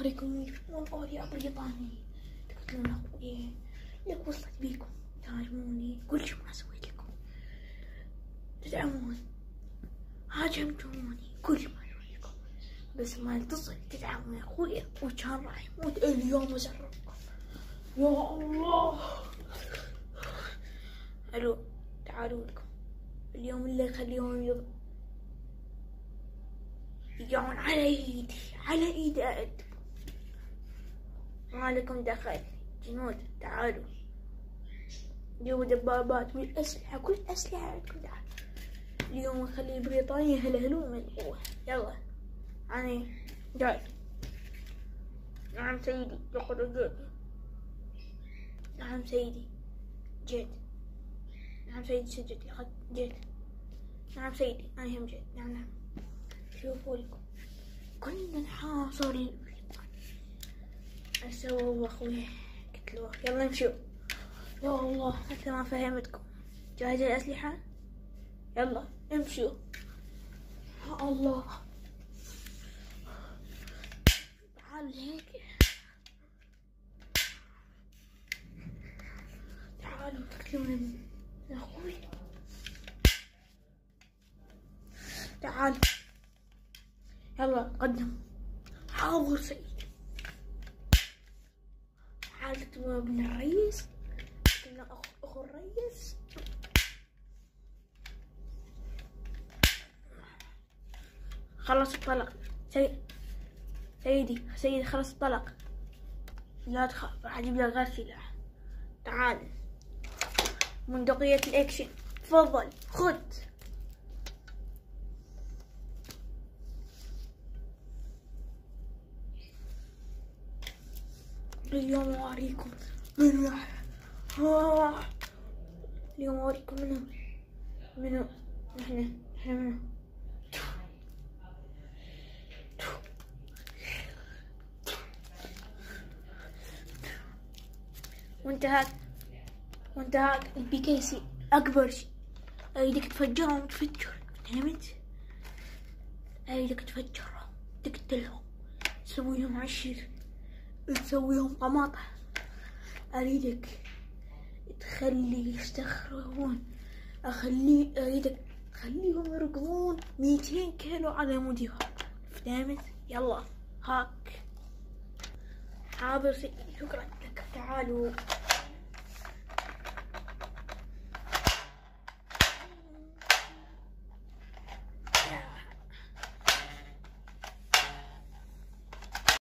عليكم يجيبون أولياء بريطاني، تقتلون أخوي، لك وصلت بيكم تهاجموني، كل شي ما سويت لكم، تدعمون، هاجمتوني، كل شي ما سويت لكم، بس ما تصل تدعمون يا أخوي، وكان راح يموت اليوم أزرقكم. يا الله. ألو، تعالوا لكم اليوم اللي يخليهم يجون على ايدي، على ايدي أأدب. ما لكم دخل جنود، تعالوا جيبوا دبابات والأسلحة، كل الأسلحة عندكم، تعالوا اليوم أخلي بريطانيا يهلهلون من القوة. يلا أنا جاي. نعم سيدي، لقد جيت. نعم سيدي جيت. نعم سيدي سجدي، جيت. نعم سيدي أنا هم جيت. نعم. شوفوا لكم كنا نحاصر أسووا أخوي، قتلوه. يلا نمشوا. يا الله حتى ما فهمتكم. جاهزة الأسلحة؟ يلا امشوا. يا الله تعال هيك، تعالوا تقتلون أخوي، تعال. يلا قدم. حاضر سيد. تعال تكتبون ابن الرئيس، كنا أخو الرئيس. خلص الطلق سيدي خلص الطلق، لا تخاف راح اجيب لك غير سلاح. تعال بندقية الأكشن، تفضل خذ. اليوم أوريكم منو اليوم أوريكم منو نحن منو. وانتهاك البيكيسي أكبر شي، أريدك تفجرهم تفجر، فهمت؟ أريدك تفجرهم، تقتلهم، تسويهم عشير، تسويهم قماطة. أريدك تخلي يستخرجون، أريدك تخليهم يركضون 200 كيلو على موديهم، فهمت؟ يلا هاك. حاضر سيدي، شكرا لك. تعالوا